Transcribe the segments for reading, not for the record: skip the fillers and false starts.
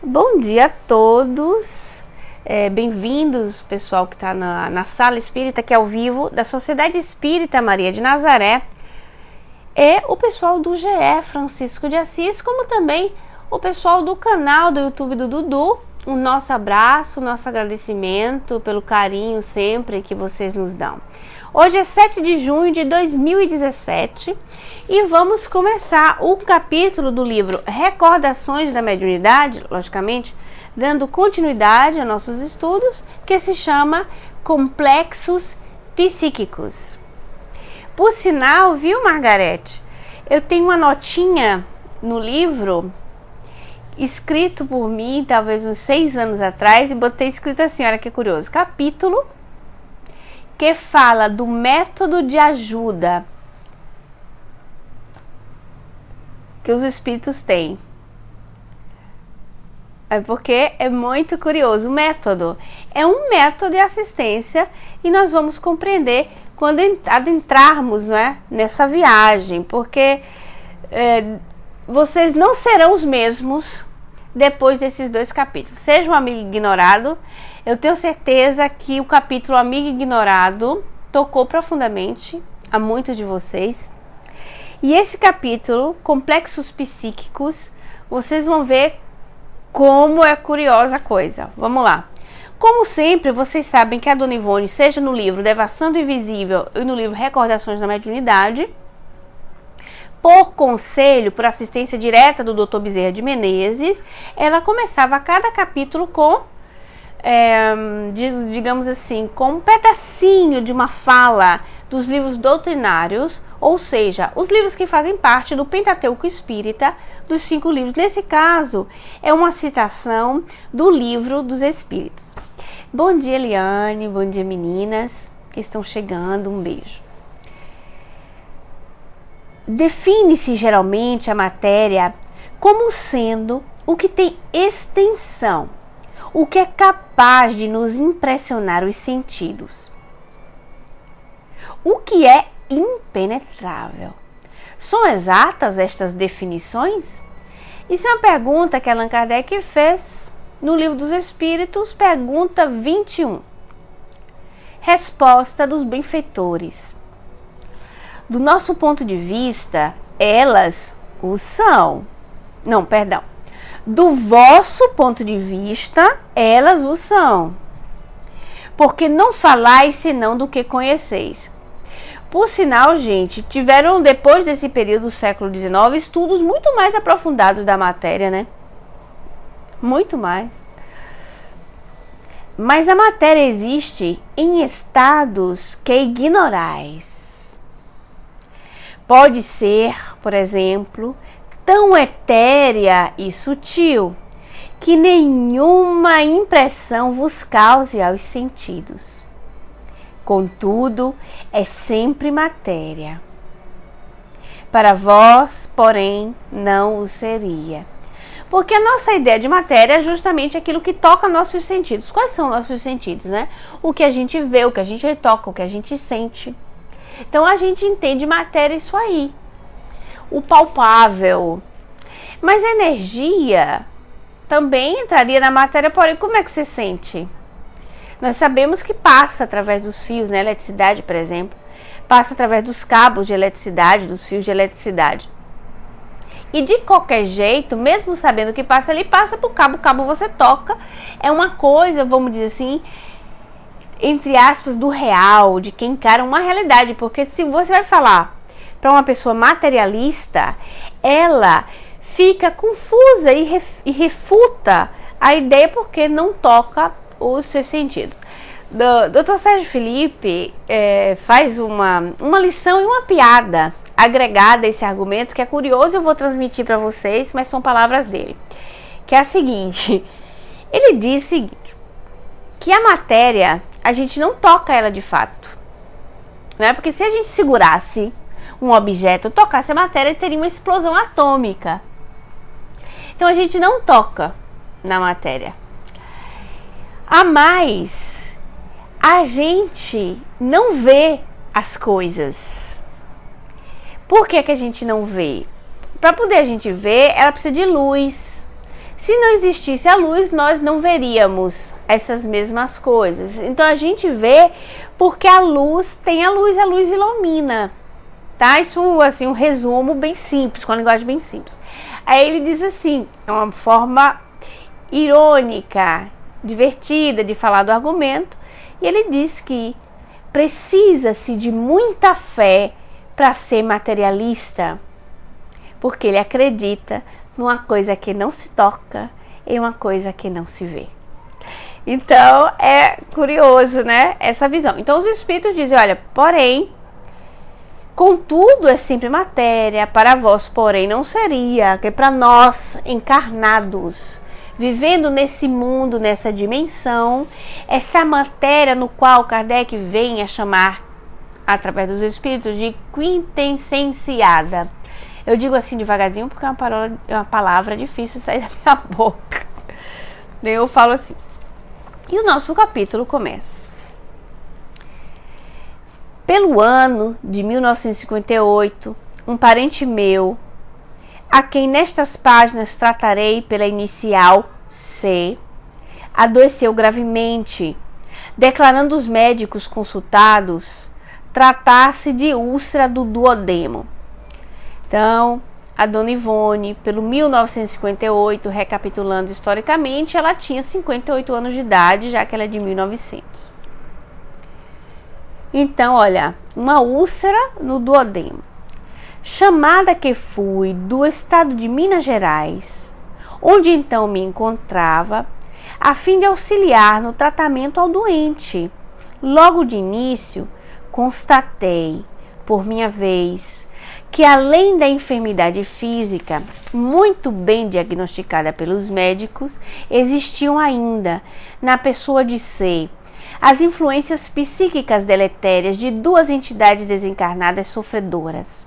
Bom dia a todos, bem-vindos pessoal que está na Sala Espírita, que é ao vivo, da Sociedade Espírita Maria de Nazaré, e o pessoal do GE Francisco de Assis, como também o pessoal do canal do YouTube do Dudu. O nosso abraço, o nosso agradecimento pelo carinho sempre que vocês nos dão. Hoje é 7 de junho de 2017 e vamos começar o capítulo do livro Recordações da Mediunidade, logicamente, dando continuidade a nossos estudos, que se chama Complexos Psíquicos. Por sinal, viu, Margarete? Eu tenho uma notinha no livro escrito por mim, talvez uns 6 anos atrás, e botei escrito assim, olha que curioso, capítulo que fala do método de ajuda que os espíritos têm. É porque é muito curioso. O método é um método de assistência e nós vamos compreender quando adentrarmos, não é, nessa viagem, porque vocês não serão os mesmos depois desses 2 capítulos. Seja um amigo ignorado, eu tenho certeza que o capítulo Amigo Ignorado tocou profundamente a muitos de vocês. E esse capítulo, Complexos Psíquicos, vocês vão ver como é curiosa a coisa. Vamos lá. Como sempre, vocês sabem que a Dona Ivone, seja no livro Devassando o Invisível e no livro Recordações da Mediunidade, por conselho, por assistência direta do Dr. Bezerra de Menezes, ela começava cada capítulo com, digamos assim, com um pedacinho de uma fala dos livros doutrinários, ou seja, os livros que fazem parte do Pentateuco Espírita, dos 5 livros. Nesse caso, é uma citação do Livro dos Espíritos. Bom dia, Eliane, bom dia, meninas que estão chegando, um beijo. Define-se geralmente a matéria como sendo o que tem extensão, o que é capaz de nos impressionar os sentidos, o que é impenetrável. São exatas estas definições? Isso é uma pergunta que Allan Kardec fez no Livro dos Espíritos, pergunta 21. Resposta dos benfeitores. Do nosso ponto de vista, elas o são. Não, perdão. Do vosso ponto de vista, elas o são. Porque não falais senão do que conheceis. Por sinal, gente, tiveram depois desse período do século XIX estudos muito mais aprofundados da matéria, né? Muito mais. Mas a matéria existe em estados que ignorais. Pode ser, por exemplo, tão etérea e sutil que nenhuma impressão vos cause aos sentidos. Contudo, é sempre matéria. Para vós, porém, não o seria. Porque a nossa ideia de matéria é justamente aquilo que toca nossos sentidos. Quais são nossos sentidos, né? O que a gente vê, o que a gente toca, o que a gente sente. Então a gente entende matéria isso aí, o palpável. Mas a energia também entraria na matéria, porém como é que você sente? Nós sabemos que passa através dos fios, né? Eletricidade, por exemplo, passa através dos cabos de eletricidade, dos fios de eletricidade. E de qualquer jeito, mesmo sabendo que passa ali, passa por cabo, o cabo você toca. É uma coisa, vamos dizer assim, entre aspas, do real, de quem encara uma realidade, porque se você vai falar para uma pessoa materialista, ela fica confusa e refuta a ideia porque não toca os seus sentidos. Dr. Sérgio Felipe faz uma lição e uma piada agregada a esse argumento, que é curioso, eu vou transmitir para vocês, mas são palavras dele, que é a seguinte: ele diz o seguinte, que a matéria, a gente não toca ela de fato, né? Porque se a gente segurasse um objeto, tocasse a matéria, teria uma explosão atômica. Então a gente não toca na matéria. A mais, a gente não vê as coisas. Por que que a gente não vê? Para poder a gente ver, ela precisa de luz. Se não existisse a luz, nós não veríamos essas mesmas coisas. Então a gente vê porque a luz ilumina. Tá? Isso assim, um resumo bem simples, com a linguagem bem simples. Aí ele diz assim, é uma forma irônica, divertida de falar do argumento, e ele diz que precisa-se de muita fé para ser materialista, porque ele acredita numa coisa que não se toca e uma coisa que não se vê. Então é curioso, né, essa visão. Então os espíritos dizem, olha, porém, contudo é sempre matéria, para vós, porém, não seria, que para nós encarnados, vivendo nesse mundo, nessa dimensão, essa matéria no qual Kardec vem a chamar, através dos espíritos, de quintessenciada. Eu digo assim devagarzinho porque é uma palavra difícil de sair da minha boca. Eu falo assim. E o nosso capítulo começa. Pelo ano de 1958, um parente meu, a quem nestas páginas tratarei pela inicial C, adoeceu gravemente, declarando os médicos consultados tratar-se de úlcera do duodeno. Então, a dona Ivone, pelo 1958, recapitulando historicamente, ela tinha 58 anos de idade, já que ela é de 1900. Então, olha, uma úlcera no duodeno. Chamada que fui do estado de Minas Gerais, onde então me encontrava, a fim de auxiliar no tratamento ao doente. Logo de início, constatei, por minha vez, que além da enfermidade física, muito bem diagnosticada pelos médicos, existiam ainda, na pessoa de C, as influências psíquicas deletérias de duas entidades desencarnadas sofredoras,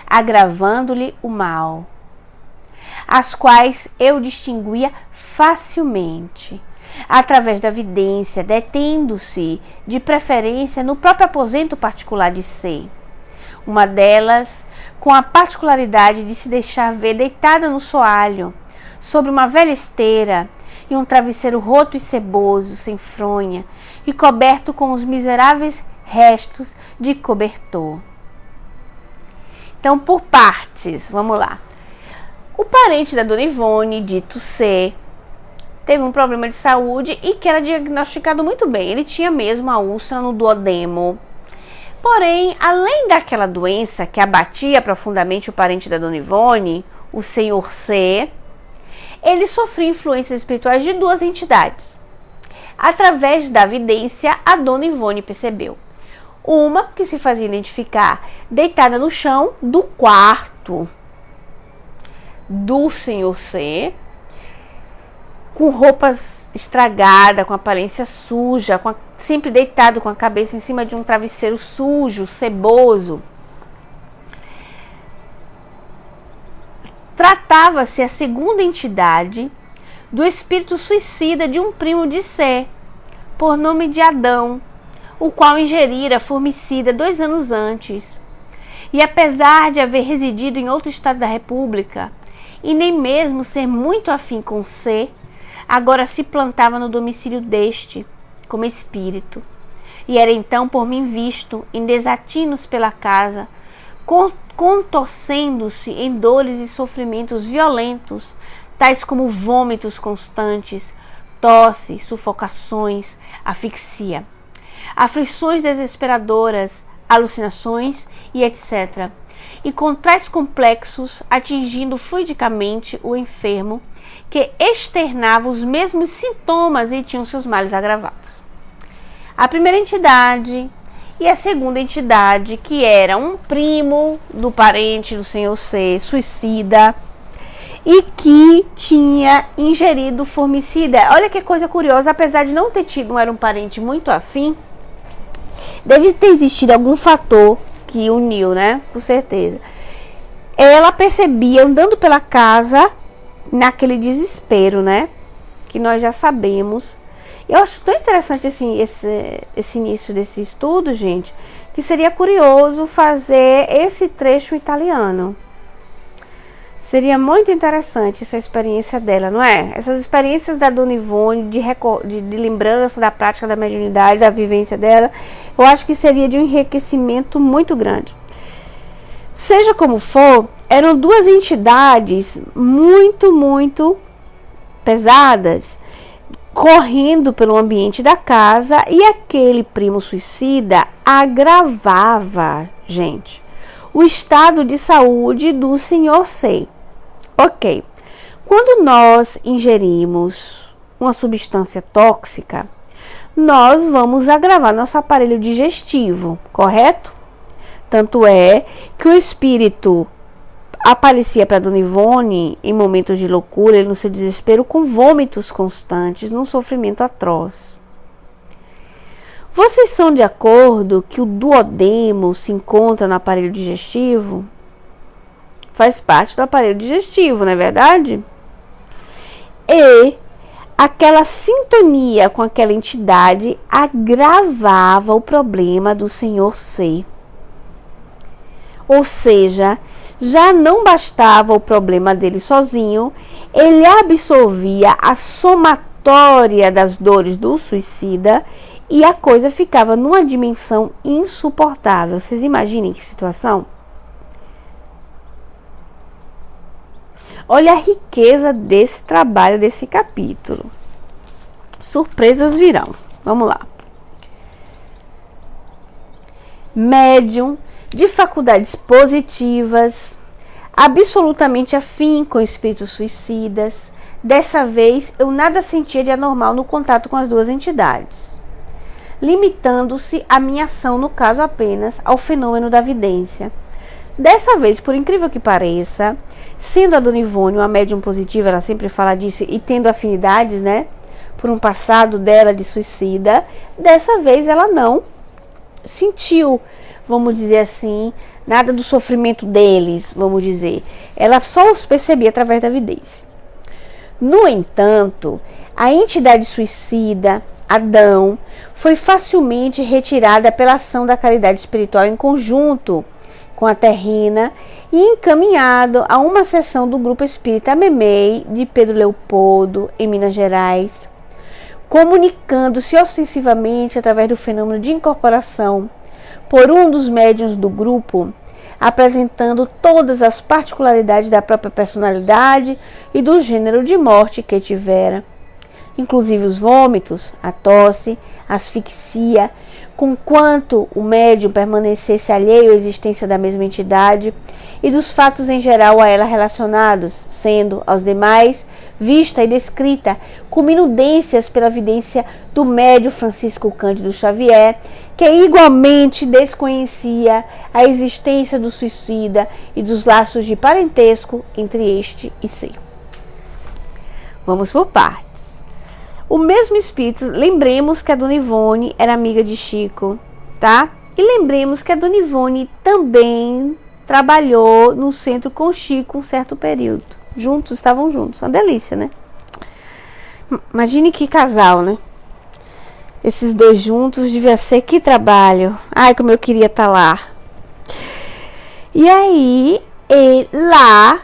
agravando-lhe o mal, as quais eu distinguia facilmente, através da vidência, detendo-se de preferência no próprio aposento particular de C. Uma delas, com a particularidade de se deixar ver deitada no soalho, sobre uma velha esteira e um travesseiro roto e ceboso, sem fronha, e coberto com os miseráveis restos de cobertor. Então, por partes, vamos lá. O parente da dona Ivone, dito C, teve um problema de saúde e que era diagnosticado muito bem. Ele tinha mesmo a úlcera no duodeno. Porém, além daquela doença que abatia profundamente o parente da dona Ivone, o senhor C, ele sofria influências espirituais de duas entidades. Através da vidência, a dona Ivone percebeu. Uma que se fazia identificar deitada no chão do quarto do senhor C, com roupas estragadas, com aparência suja, sempre deitado com a cabeça em cima de um travesseiro sujo, ceboso. Tratava-se a segunda entidade do espírito suicida de um primo de C, por nome de Adão, o qual ingerira formicida 2 anos antes. E apesar de haver residido em outro estado da República, e nem mesmo ser muito afim com C, agora se plantava no domicílio deste, como espírito, e era então por mim visto em desatinos pela casa, contorcendo-se em dores e sofrimentos violentos, tais como vômitos constantes, tosse, sufocações, asfixia, aflições desesperadoras, alucinações e etc. E com tais complexos atingindo fluidicamente o enfermo, que externava os mesmos sintomas e tinham seus males agravados. A primeira entidade e a segunda entidade, que era um primo do parente do senhor C, suicida, e que tinha ingerido formicida. Olha que coisa curiosa, apesar de não ter tido, não era um parente muito afim, deve ter existido algum fator que uniu, né? Com certeza. Ela percebia, andando pela casa, naquele desespero, né? Que nós já sabemos. Eu acho tão interessante assim, esse início desse estudo, gente, que seria curioso fazer esse trecho italiano. Seria muito interessante essa experiência dela, não é? Essas experiências da Dona Ivone, de lembrança da prática da mediunidade, da vivência dela, eu acho que seria de um enriquecimento muito grande. Seja como for, eram duas entidades muito pesadas, correndo pelo ambiente da casa, e aquele primo suicida agravava, gente, o estado de saúde do senhor C. Ok. Quando nós ingerimos uma substância tóxica, nós vamos agravar nosso aparelho digestivo, correto? Tanto é que o espírito aparecia para Dona Ivone em momentos de loucura, ele no seu desespero, com vômitos constantes, num sofrimento atroz. Vocês são de acordo que o duodemo se encontra no aparelho digestivo? Faz parte do aparelho digestivo, não é verdade? E aquela sintonia com aquela entidade agravava o problema do senhor C. Ou seja, já não bastava o problema dele sozinho, ele absorvia a somatória das dores do suicida e a coisa ficava numa dimensão insuportável. Vocês imaginem que situação? Olha a riqueza desse trabalho, desse capítulo. Surpresas virão. Vamos lá. Médium de faculdades positivas, absolutamente afim com espíritos suicidas. Dessa vez, eu nada sentia de anormal no contato com as duas entidades, limitando-se a minha ação, no caso, apenas ao fenômeno da vidência. Dessa vez, por incrível que pareça, sendo a Dona Ivone uma médium positiva, ela sempre fala disso, e tendo afinidades, né, por um passado dela de suicida, dessa vez ela não sentiu, vamos dizer assim, nada do sofrimento deles, vamos dizer. Ela só os percebia através da vidência. No entanto, a entidade suicida, Adão, foi facilmente retirada pela ação da caridade espiritual em conjunto com a terrena e encaminhado a uma sessão do Grupo Espírita Memei de Pedro Leopoldo, em Minas Gerais, comunicando-se ostensivamente através do fenômeno de incorporação por um dos médiuns do grupo, apresentando todas as particularidades da própria personalidade e do gênero de morte que tivera, inclusive os vômitos, a tosse, a asfixia, conquanto o médium permanecesse alheio à existência da mesma entidade e dos fatos em geral a ela relacionados, sendo aos demais vista e descrita com minudências pela vidência do médium Francisco Cândido Xavier, que igualmente desconhecia a existência do suicida e dos laços de parentesco entre este e si. Vamos por partes. O mesmo espírito, lembremos que a Dona Ivone era amiga de Chico, tá? E lembremos que a Dona Ivone também trabalhou no centro com Chico um certo período. Juntos, estavam juntos. Uma delícia, né? Imagine que casal, né? Esses dois juntos, devia ser que trabalho. Ai, como eu queria estar lá. E aí, lá,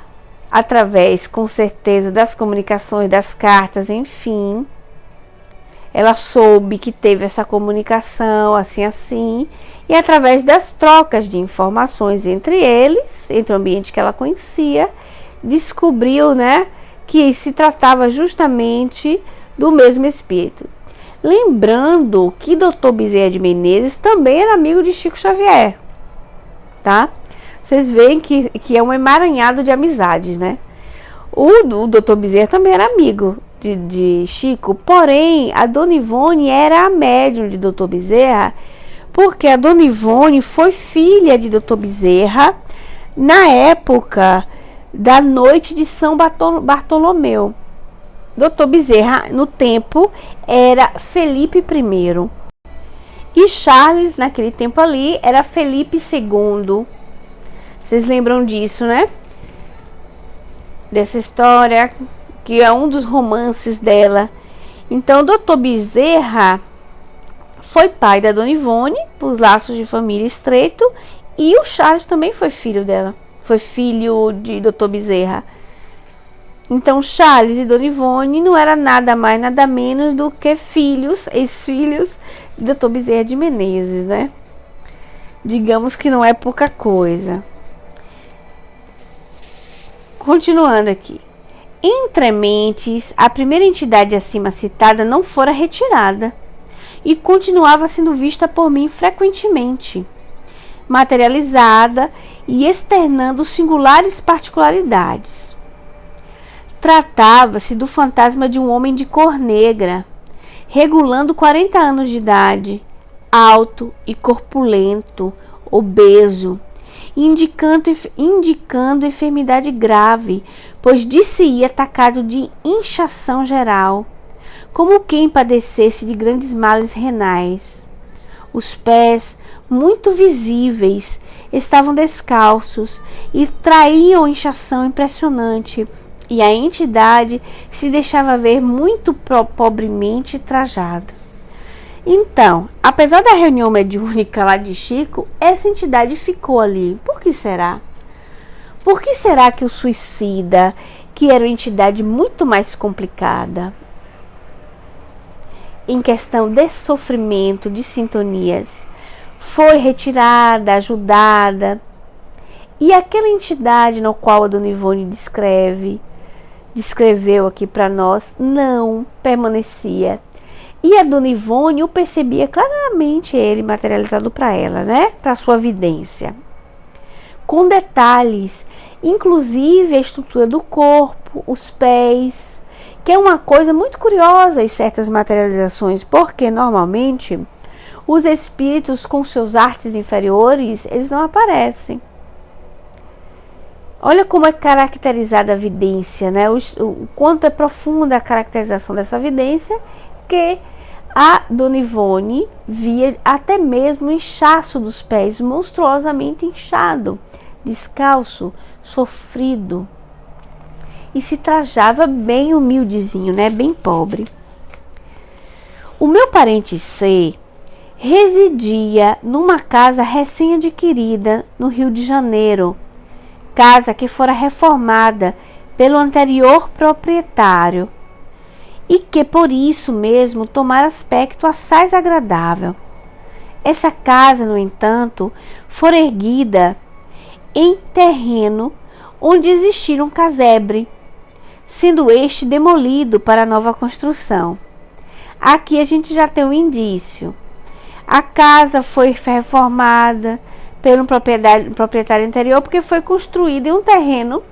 através, com certeza, das comunicações, das cartas, enfim, ela soube que teve essa comunicação, assim, e através das trocas de informações entre eles, entre o ambiente que ela conhecia, descobriu, né, que se tratava justamente do mesmo espírito. Lembrando que Dr. Bezerra de Menezes também era amigo de Chico Xavier, tá? Vocês veem que é um emaranhado de amizades, né? O Dr. Bezerra também era amigo de Chico, porém a Dona Ivone era a médium de Dr. Bezerra, porque a Dona Ivone foi filha de Dr. Bezerra na época da noite de São Bartolomeu. Dr. Bezerra, no tempo, era Felipe I. E Charles, naquele tempo ali, era Felipe II. Vocês lembram disso, né? Dessa história, que é um dos romances dela. Então, Dr. Bezerra foi pai da Dona Ivone, por laços de família estreito, e o Charles também foi filho dela. foi filho de Dr. Bezerra. Então Charles e Dona Ivone não era nada mais, nada menos do que ex-filhos de Dr. Bezerra de Menezes, né? Digamos que não é pouca coisa. Continuando aqui. Entre mentes, a primeira entidade acima citada não fora retirada e continuava sendo vista por mim frequentemente, materializada e externando singulares particularidades. Tratava-se do fantasma de um homem de cor negra, regulando 40 anos de idade, alto e corpulento, obeso, indicando enfermidade grave, pois disse-ia atacado de inchação geral, como quem padecesse de grandes males renais. Os pés, muito visíveis, estavam descalços e traíam inchação impressionante, e a entidade se deixava ver muito pobremente trajada. Então, apesar da reunião mediúnica lá de Chico, essa entidade ficou ali. Por que será? Por que será que o suicida, que era uma entidade muito mais complicada, em questão de sofrimento, de sintonias, foi retirada, ajudada, e aquela entidade no qual a Dona Ivone descreveu aqui para nós, não permanecia. E a Dona Ivone o percebia claramente, ele materializado para ela, né? Para sua vidência. Com detalhes, inclusive a estrutura do corpo, os pés, que é uma coisa muito curiosa em certas materializações, porque normalmente os espíritos com seus artes inferiores, eles não aparecem. Olha como é caracterizada a vidência, né? O quanto é profunda a caracterização dessa vidência, que a Dona Ivone via até mesmo o inchaço dos pés, monstruosamente inchado, descalço, sofrido. E se trajava bem humildezinho, né? Bem pobre. O meu parente C residia numa casa recém-adquirida no Rio de Janeiro, casa que fora reformada pelo anterior proprietário e que por isso mesmo tomara aspecto assaz agradável. Essa casa, no entanto, fora erguida em terreno onde existira um casebre, sendo este demolido para nova construção. Aqui a gente já tem um indício. A casa foi reformada pelo proprietário anterior, porque foi construído em um terreno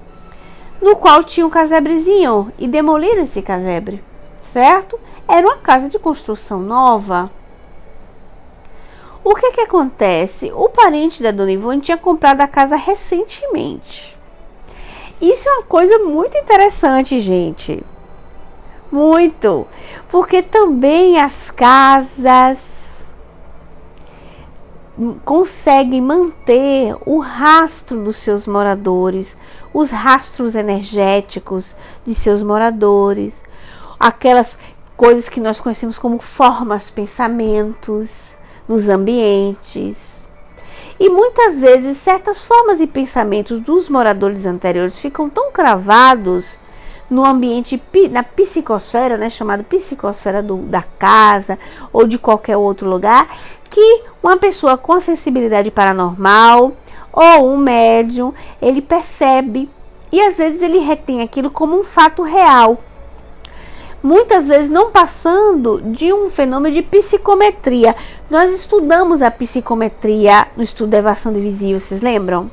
no qual tinha um casebrezinho e demoliram esse casebre, certo? Era uma casa de construção nova. O que acontece? O parente da Dona Ivone tinha comprado a casa recentemente. Isso é uma coisa muito interessante, gente. Muito. Porque também as casas conseguem manter o rastro dos seus moradores, os rastros energéticos de seus moradores, aquelas coisas que nós conhecemos como formas, pensamentos nos ambientes. E muitas vezes certas formas e pensamentos dos moradores anteriores ficam tão cravados no ambiente, na psicosfera, né, chamado psicosfera da casa ou de qualquer outro lugar, que uma pessoa com a sensibilidade paranormal ou um médium, ele percebe e às vezes ele retém aquilo como um fato real. Muitas vezes não passando de um fenômeno de psicometria. Nós estudamos a psicometria no estudo da evasão divisível, vocês lembram?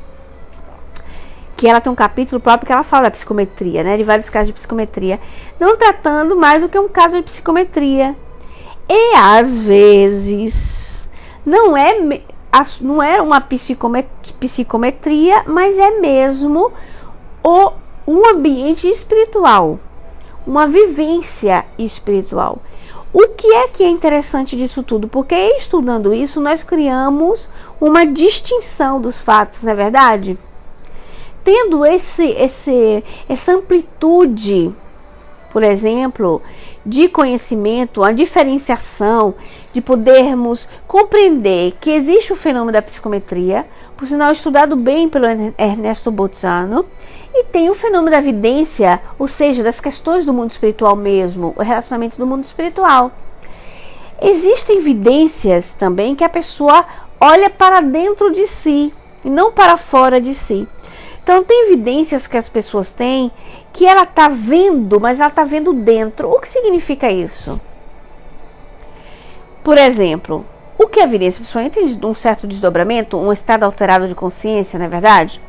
Que ela tem um capítulo próprio que ela fala da psicometria, né? De vários casos de psicometria. Não tratando mais do que um caso de psicometria. E às vezes não é uma psicometria, mas é mesmo um ambiente espiritual. Uma vivência espiritual. O que é interessante disso tudo? Porque estudando isso, nós criamos uma distinção dos fatos, não é verdade? Tendo essa amplitude por exemplo, de conhecimento, a diferenciação, de podermos compreender que existe o fenômeno da psicometria, por sinal estudado bem pelo Ernesto Bolzano, e tem o fenômeno da vidência, ou seja, das questões do mundo espiritual mesmo, o relacionamento do mundo espiritual. Existem vidências também que a pessoa olha para dentro de si e não para fora de si. Então, tem evidências que as pessoas têm que ela está vendo, mas ela está vendo dentro. O que significa isso? Por exemplo, o que é evidência? A pessoa entra em um certo desdobramento, um estado alterado de consciência, não é verdade?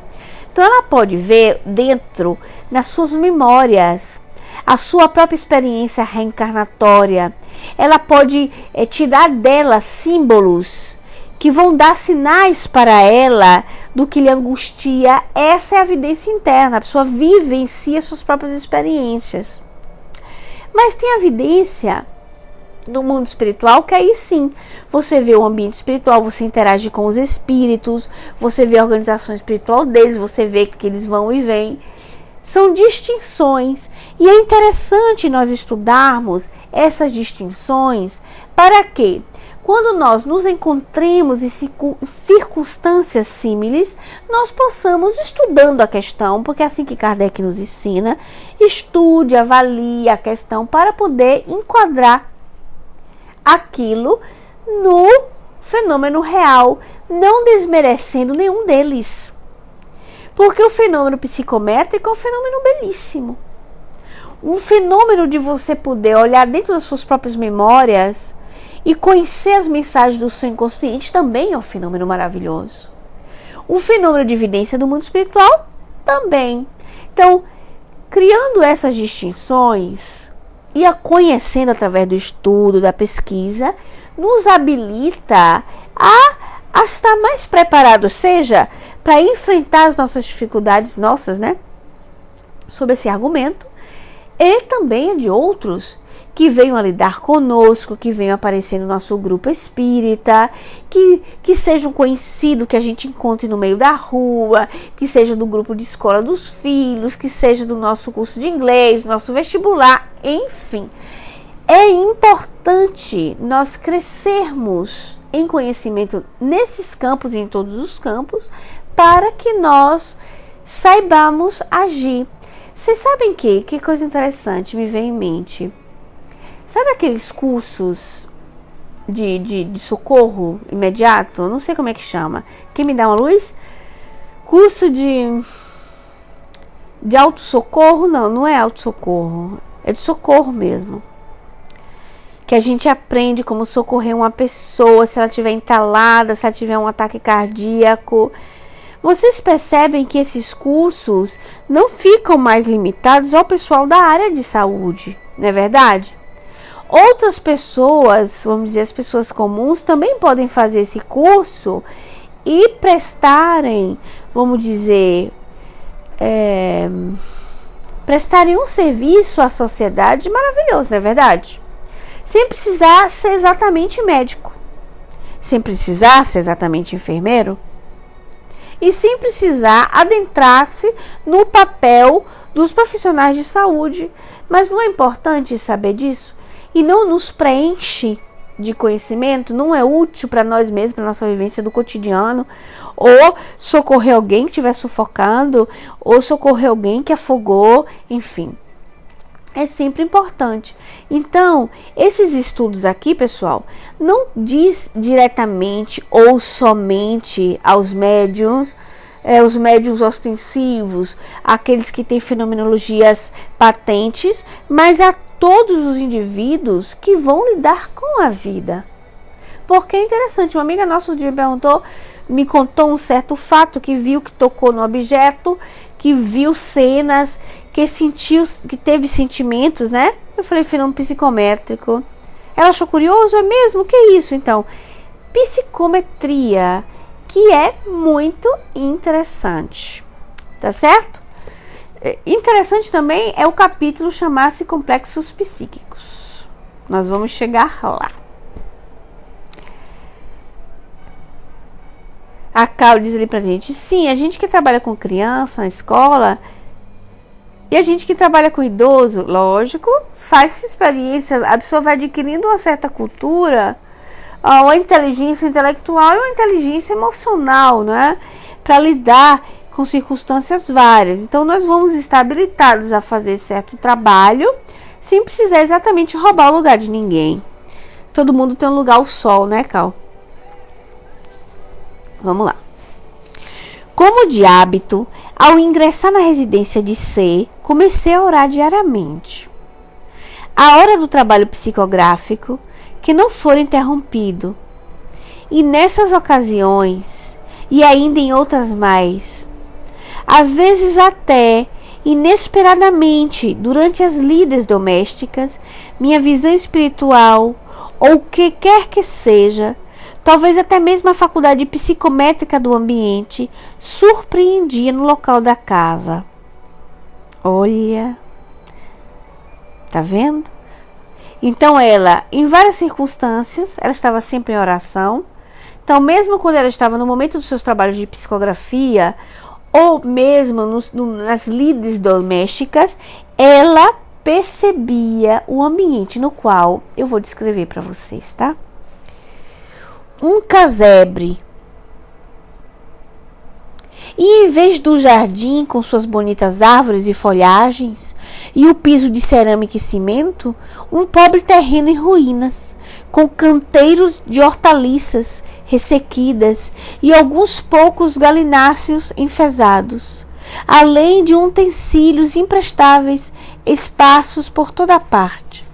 Então, ela pode ver dentro, nas suas memórias, a sua própria experiência reencarnatória. Ela pode tirar dela símbolos que vão dar sinais para ela do que lhe angustia. Essa é a evidência interna. A pessoa vive em si as suas próprias experiências. Mas tem a evidência do mundo espiritual, que aí sim, você vê o ambiente espiritual, você interage com os espíritos, você vê a organização espiritual deles, você vê que eles vão e vêm. São distinções. E é interessante nós estudarmos essas distinções para quê? Quando nós nos encontremos em circunstâncias símiles, nós possamos, estudando a questão, porque é assim que Kardec nos ensina, estude, avalie a questão para poder enquadrar aquilo no fenômeno real, não desmerecendo nenhum deles. Porque o fenômeno psicométrico é um fenômeno belíssimo. Um fenômeno de você poder olhar dentro das suas próprias memórias e conhecer as mensagens do seu inconsciente também é um fenômeno maravilhoso. O fenômeno de evidência do mundo espiritual também. Então, criando essas distinções e a conhecendo através do estudo, da pesquisa, nos habilita a estar mais preparados, seja para enfrentar as nossas dificuldades sob esse argumento, e também de outros que venham a lidar conosco, que venham aparecer no nosso grupo espírita, que sejam conhecidos, que a gente encontre no meio da rua, que seja do grupo de escola dos filhos, que seja do nosso curso de inglês, nosso vestibular, enfim. É importante nós crescermos em conhecimento nesses campos e em todos os campos, para que nós saibamos agir. Vocês sabem que coisa interessante me vem em mente? Sabe aqueles cursos de socorro imediato? Não sei como é que chama. Quem me dá uma luz? Curso de autossocorro? Não é autossocorro. É de socorro mesmo. Que a gente aprende como socorrer uma pessoa se ela estiver entalada, se ela tiver um ataque cardíaco. Vocês percebem que esses cursos não ficam mais limitados ao pessoal da área de saúde, não é verdade? Outras pessoas, vamos dizer, as pessoas comuns, também podem fazer esse curso e prestarem, vamos dizer, prestarem um serviço à sociedade maravilhoso, não é verdade? Sem precisar ser exatamente médico, sem precisar ser exatamente enfermeiro, e sem precisar adentrar-se no papel dos profissionais de saúde. Mas não é importante saber disso? E não nos preenche de conhecimento? Não é útil para nós mesmos, para a nossa vivência do cotidiano? Ou socorrer alguém que estiver sufocando, ou socorrer alguém que afogou, enfim. É sempre importante. Então, esses estudos aqui, pessoal, não diz diretamente ou somente aos médiuns, os médiuns ostensivos, aqueles que têm fenomenologias patentes, mas a todos os indivíduos que vão lidar com a vida. Porque é interessante, uma amiga nossa um dia me contou um certo fato, que viu que tocou no objeto, que viu cenas, que sentiu, que teve sentimentos, né? Eu falei, fenômeno psicométrico. Ela achou curioso, é mesmo? O que é isso? Então, psicometria, que é muito interessante, tá certo? Interessante também é o capítulo chamar-se Complexos Psíquicos. Nós vamos chegar lá. A Cal diz ali pra gente, sim, a gente que trabalha com criança na escola, E a gente que trabalha com idoso, lógico, faz essa experiência, a pessoa vai adquirindo uma certa cultura, uma inteligência intelectual e uma inteligência emocional, né? Para lidar com circunstâncias várias. Então, nós vamos estar habilitados a fazer certo trabalho, sem precisar exatamente roubar o lugar de ninguém. Todo mundo tem um lugar ao sol, né, Cal? Vamos lá. Como de hábito, ao ingressar na residência de C, comecei a orar diariamente. A hora do trabalho psicográfico, que não for interrompido. E nessas ocasiões, e ainda em outras mais, às vezes até inesperadamente, durante as lides domésticas, minha visão espiritual, ou o que quer que seja, talvez até mesmo a faculdade psicométrica do ambiente, surpreendia no local da casa. Olha, tá vendo? Então ela, em várias circunstâncias, ela estava sempre em oração. Então, mesmo quando ela estava no momento dos seus trabalhos de psicografia, ou mesmo nas lides domésticas, ela percebia o ambiente no qual eu vou descrever para vocês, tá? Um casebre. E em vez do jardim com suas bonitas árvores e folhagens e o piso de cerâmica e cimento, um pobre terreno em ruínas, com canteiros de hortaliças ressequidas e alguns poucos galináceos enfesados, além de utensílios imprestáveis esparsos por toda parte.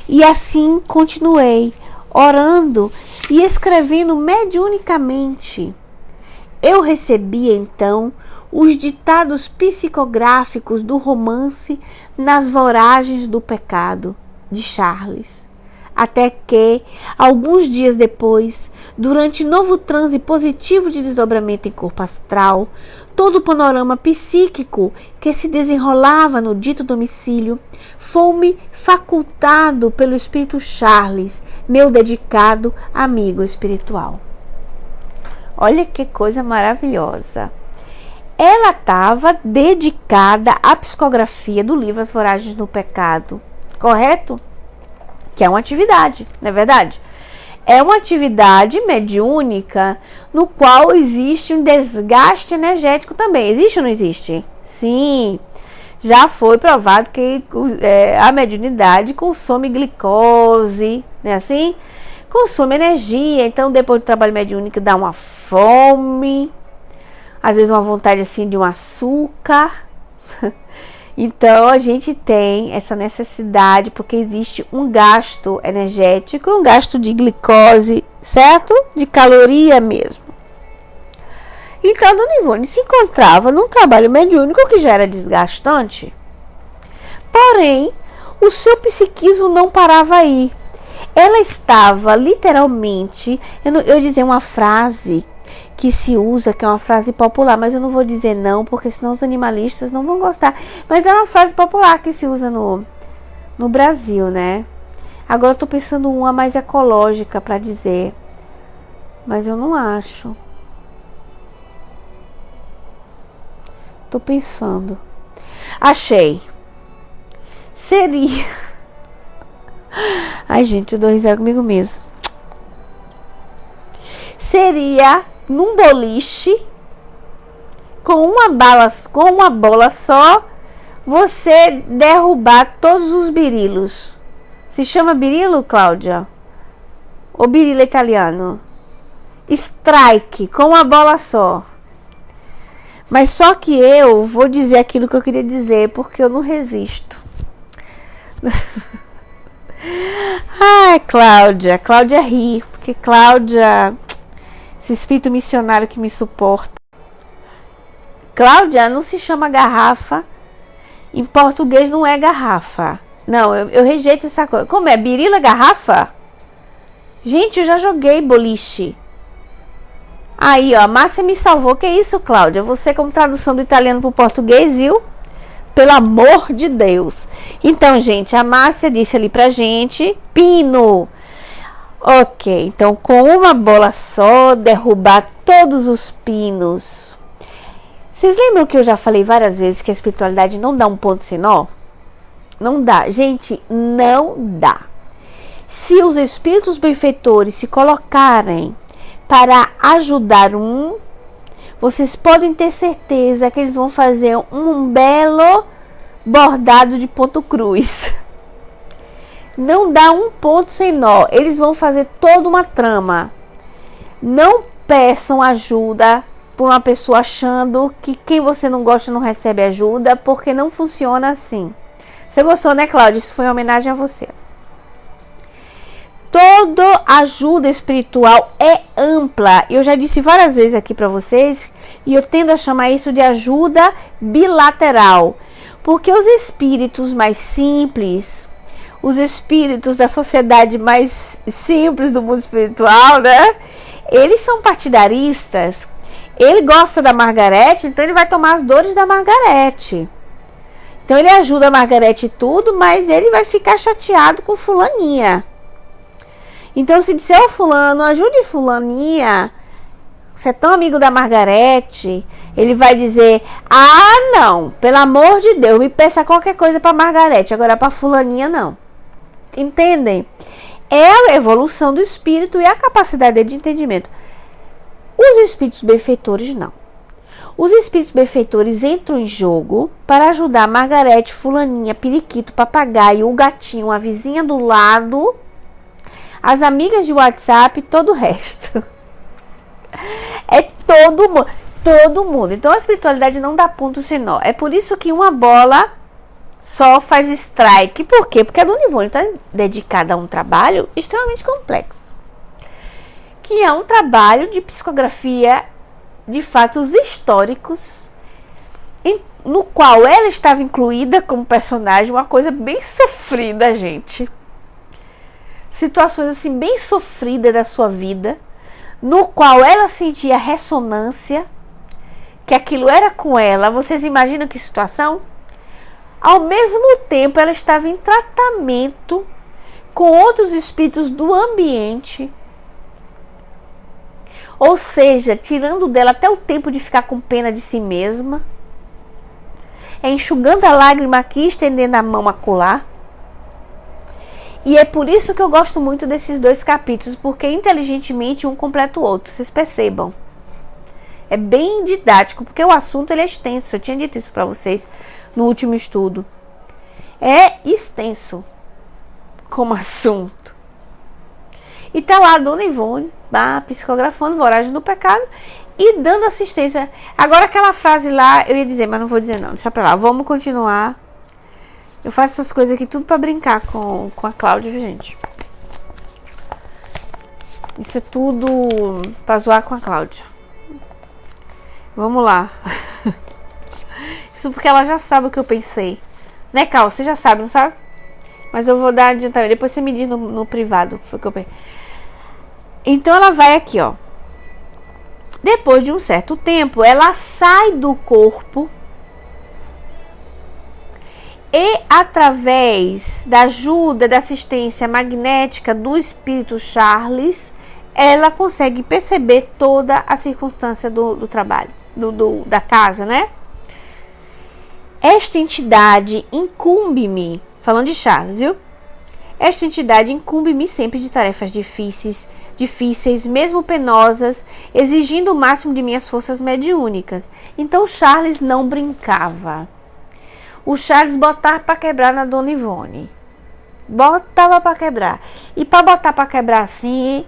E assim continuei, orando e escrevendo mediunicamente. Eu recebia então os ditados psicográficos do romance Nas Voragens do Pecado, de Charles. Até que, alguns dias depois, durante novo transe positivo de desdobramento em corpo astral, todo o panorama psíquico que se desenrolava no dito domicílio foi-me facultado pelo espírito Charles, meu dedicado amigo espiritual. Olha que coisa maravilhosa. Ela estava dedicada à psicografia do livro As Voragens do Pecado, correto? Que é uma atividade, não é verdade? É uma atividade mediúnica no qual existe um desgaste energético também. Existe ou não existe? Sim, já foi provado que a mediunidade consome glicose, não é assim? Consome energia, então depois do trabalho mediúnico dá uma fome, às vezes uma vontade assim de um açúcar. Então a gente tem essa necessidade porque existe um gasto energético, um gasto de glicose, certo? De caloria mesmo. Então a Dona Ivone se encontrava num trabalho mediúnico que já era desgastante, porém o seu psiquismo não parava aí. Ela estava literalmente, eu ia dizer uma frase que se usa, que é uma frase popular, mas eu não vou dizer não, porque senão os animalistas não vão gostar. Mas é uma frase popular que se usa no Brasil, né? Agora eu tô pensando uma mais ecológica para dizer, mas eu não acho. Tô pensando. Achei. Seria... Ai, gente, eu dou risada comigo mesmo. Seria num boliche com uma bola só, você derrubar todos os birilos. Se chama birilo, Cláudia? Ou birilo italiano? Strike com uma bola só. Mas só que eu vou dizer aquilo que eu queria dizer, porque eu não resisto. Ai, Cláudia ri, porque Cláudia, esse espírito missionário que me suporta. Cláudia não se chama garrafa, em português não é garrafa. Não, eu rejeito essa coisa. Como é? Birila garrafa? Gente, eu já joguei boliche. Aí, ó, a Márcia me salvou. Que isso, Cláudia? Você como tradução do italiano para o português, viu? Pelo amor de Deus. Então, gente, a Márcia disse ali pra gente, pino. Ok, então com uma bola só, derrubar todos os pinos. Vocês lembram que eu já falei várias vezes que a espiritualidade não dá um ponto sem nó? Não dá. Gente, não dá. Se os espíritos benfeitores se colocarem para ajudar vocês podem ter certeza que eles vão fazer um belo bordado de ponto cruz. Não dá um ponto sem nó. Eles vão fazer toda uma trama. Não peçam ajuda por uma pessoa achando que quem você não gosta não recebe ajuda, porque não funciona assim. Você gostou, né, Cláudia? Isso foi uma homenagem a você. Toda ajuda espiritual é ampla. Eu já disse várias vezes aqui para vocês, e eu tendo a chamar isso de ajuda bilateral. Porque os espíritos mais simples, os espíritos da sociedade mais simples do mundo espiritual, né? Eles são partidaristas. Ele gosta da Margarete, então ele vai tomar as dores da Margarete. Então ele ajuda a Margarete tudo, mas ele vai ficar chateado com fulaninha. Então se disser, ô fulano, ajude fulaninha, você é tão amigo da Margarete, ele vai dizer, ah não, pelo amor de Deus, me peça qualquer coisa para Margarete, agora para fulaninha não. Entendem? É a evolução do espírito e a capacidade de entendimento. Os espíritos benfeitores não. Os espíritos benfeitores entram em jogo para ajudar Margarete, fulaninha, periquito, papagaio, o gatinho, a vizinha do lado, as amigas de WhatsApp e todo o resto. É todo mundo. Então a espiritualidade não dá ponto sem nó. É por isso que uma bola só faz strike. Por quê? Porque a Dona Ivone está dedicada a um trabalho extremamente complexo, que é um trabalho de psicografia de fatos históricos, no qual ela estava incluída como personagem, uma coisa bem sofrida, gente. Situações assim bem sofridas da sua vida, no qual ela sentia ressonância, que aquilo era com ela. Vocês imaginam que situação? Ao mesmo tempo, ela estava em tratamento com outros espíritos do ambiente. Ou seja, tirando dela até o tempo de ficar com pena de si mesma. É enxugando a lágrima aqui, estendendo a mão acolá. E é por isso que eu gosto muito desses dois capítulos, porque inteligentemente um completa o outro, vocês percebam. É bem didático, porque o assunto ele é extenso. Eu tinha dito isso para vocês no último estudo. É extenso como assunto. E tá lá a Dona Ivone, psicografando Voragem do Pecado e dando assistência. Agora aquela frase lá, eu ia dizer, mas não vou dizer não, deixa pra lá. Vamos continuar. Eu faço essas coisas aqui tudo pra brincar com a Cláudia, viu, gente? Isso é tudo pra zoar com a Cláudia. Vamos lá. Isso porque ela já sabe o que eu pensei. Né, Cal? Você já sabe, não sabe? Mas eu vou dar adiantamento. Depois você me diz no privado o que foi que eu pensei. Então ela vai aqui, ó. Depois de um certo tempo, ela sai do corpo e através da ajuda, da assistência magnética do espírito Charles, ela consegue perceber toda a circunstância do trabalho, da casa, né? Esta entidade incumbe-me, falando de Charles, viu? Esta entidade incumbe-me sempre de tarefas difíceis, mesmo penosas, exigindo o máximo de minhas forças mediúnicas. Então Charles não brincava. O Charles botava para quebrar na Dona Ivone. Botava para quebrar. E para botar para quebrar assim,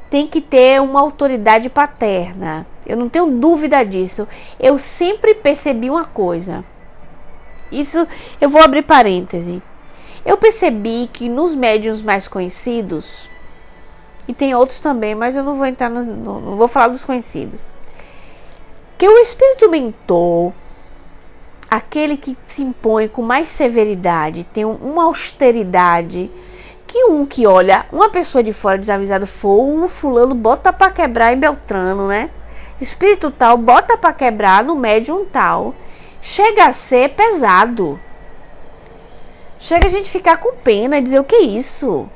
tem que ter uma autoridade paterna. Eu não tenho dúvida disso. Eu sempre percebi uma coisa. Isso, eu vou abrir parêntese. Eu percebi que nos médiuns mais conhecidos, e tem outros também, mas eu não vou entrar não vou falar dos conhecidos, que o espírito mentor, aquele que se impõe com mais severidade, tem uma austeridade, que olha uma pessoa de fora desavisada, for o fulano bota para quebrar em Beltrano, né? Espírito tal bota para quebrar no médium tal, chega a ser pesado. Chega a gente ficar com pena e dizer, o que é isso?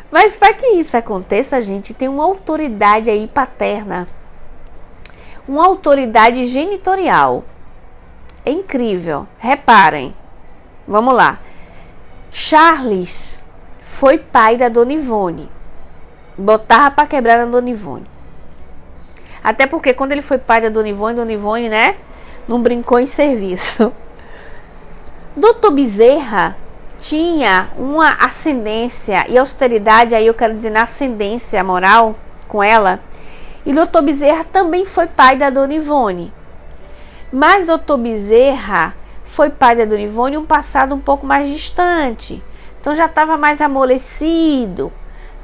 Mas para que isso aconteça, gente, tem uma autoridade aí paterna. uma autoridade genitorial. É incrível. Reparem. Vamos lá. Charles foi pai da Dona Ivone. Botava para quebrar a Dona Ivone. Até porque quando ele foi pai da Dona Ivone, né? Não brincou em serviço. Doutor Bezerra tinha uma ascendência e austeridade, aí eu quero dizer na ascendência moral com ela. E Doutor Bezerra também foi pai da Dona Ivone. Mas Doutor Bezerra foi pai da Dona Ivone um passado um pouco mais distante. Então já estava mais amolecido,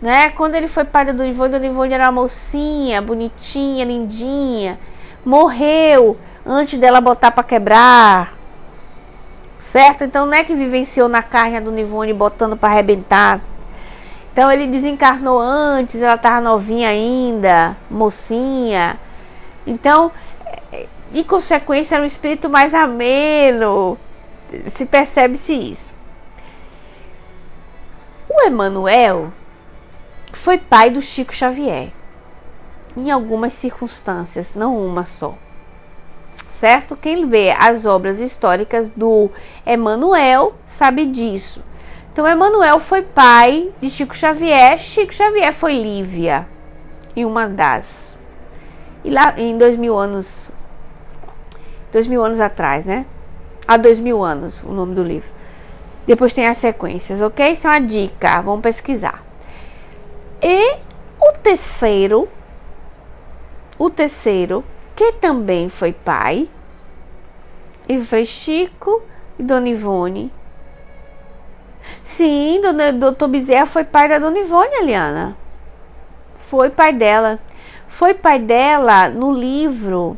né? Quando ele foi pai da Dona Ivone era uma mocinha, bonitinha, lindinha. Morreu antes dela botar para quebrar. Certo? Então não é que vivenciou na carne a Dona Ivone botando para arrebentar. Então ele desencarnou antes, ela estava novinha ainda, mocinha. Então, em consequência, era um espírito mais ameno. Se percebe-se isso. O Emmanuel foi pai do Chico Xavier. Em algumas circunstâncias, não uma só. Certo? Quem vê as obras históricas do Emmanuel sabe disso. Então, Emmanuel foi pai de Chico Xavier. Chico Xavier foi Lívia. E uma das. E lá em 2000 anos atrás, né? Há 2000 anos, o nome do livro. Depois tem as sequências, ok? Isso é uma dica, vamos pesquisar. E o terceiro, que também foi pai, e foi Chico e Dona Ivone. Sim, Doutor Bezerra foi pai da Dona Ivone, Eliana. Foi pai dela. Foi pai dela no livro,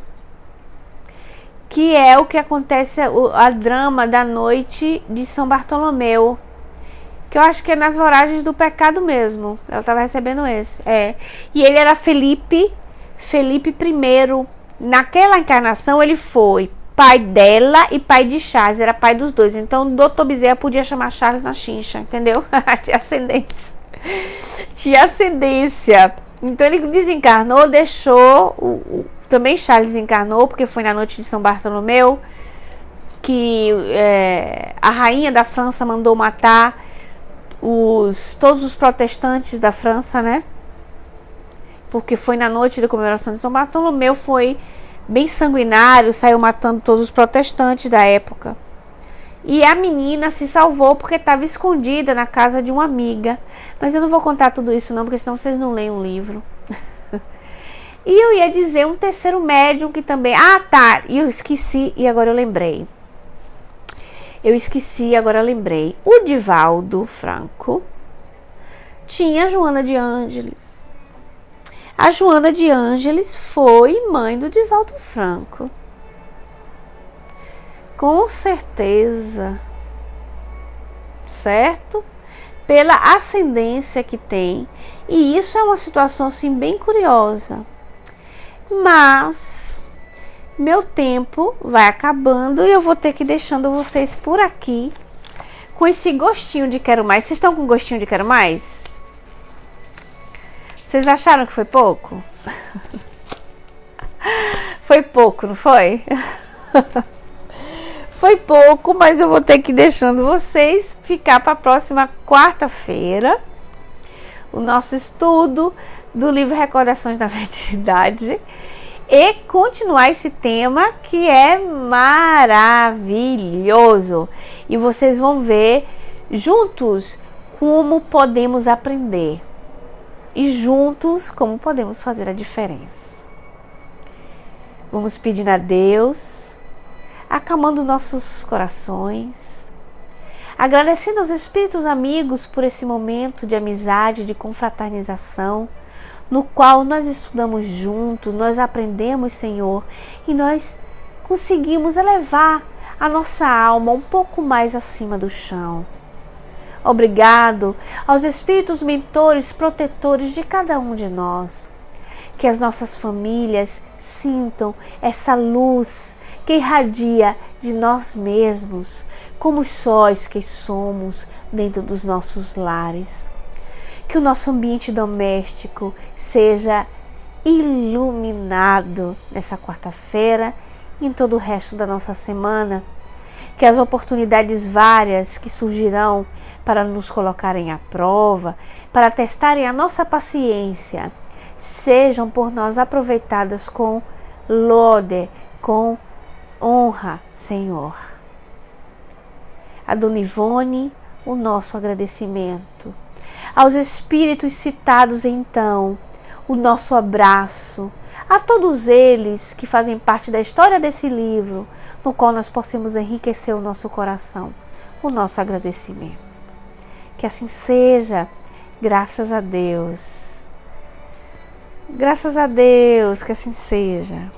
que é o que acontece, a drama da noite de São Bartolomeu. Que eu acho que é nas Voragens do Pecado mesmo. Ela estava recebendo esse. E ele era Felipe I. Naquela encarnação ele foi pai dela e pai de Charles. Era pai dos dois. Então o Doutor Bezerra podia chamar Charles na chincha, entendeu? Tinha ascendência. Então ele desencarnou, deixou... Também Charles encarnou, porque foi na noite de São Bartolomeu que a rainha da França mandou matar todos os protestantes da França, né? Porque foi na noite da comemoração de São Bartolomeu, foi bem sanguinário, saiu matando todos os protestantes da época. E a menina se salvou porque estava escondida na casa de uma amiga. Mas eu não vou contar tudo isso não, porque senão vocês não leem o livro. E eu ia dizer um terceiro médium que também... Ah, tá, eu esqueci e agora eu lembrei. O Divaldo Franco tinha a Joana de Ângeles. A Joana de Ângeles foi mãe do Divaldo Franco. Com certeza. Certo? Pela ascendência que tem. E isso é uma situação assim bem curiosa. Mas meu tempo vai acabando e eu vou ter que ir deixando vocês por aqui com esse gostinho de quero mais. Vocês estão com gostinho de quero mais? Vocês acharam que foi pouco? Foi pouco, não foi? Foi pouco, mas eu vou ter que ir deixando vocês ficar para a próxima quarta-feira o nosso estudo do livro Recordações da Mediunidade e continuar esse tema que é maravilhoso. E vocês vão ver juntos como podemos aprender e juntos como podemos fazer a diferença. Vamos pedir a Deus, acalmando nossos corações, agradecendo aos espíritos amigos por esse momento de amizade, de confraternização, no qual nós estudamos juntos, nós aprendemos, Senhor, e nós conseguimos elevar a nossa alma um pouco mais acima do chão. Obrigado aos espíritos mentores, protetores de cada um de nós. Que as nossas famílias sintam essa luz que irradia de nós mesmos, como os sóis que somos dentro dos nossos lares. Que o nosso ambiente doméstico seja iluminado nessa quarta-feira e em todo o resto da nossa semana. Que as oportunidades várias que surgirão para nos colocarem à prova, para testarem a nossa paciência, sejam por nós aproveitadas com lode, com honra, Senhor. A Dona Ivone, o nosso agradecimento. Aos espíritos citados então, o nosso abraço. A todos eles que fazem parte da história desse livro, no qual nós possamos enriquecer o nosso coração, o nosso agradecimento. Que assim seja, graças a Deus. Graças a Deus que assim seja.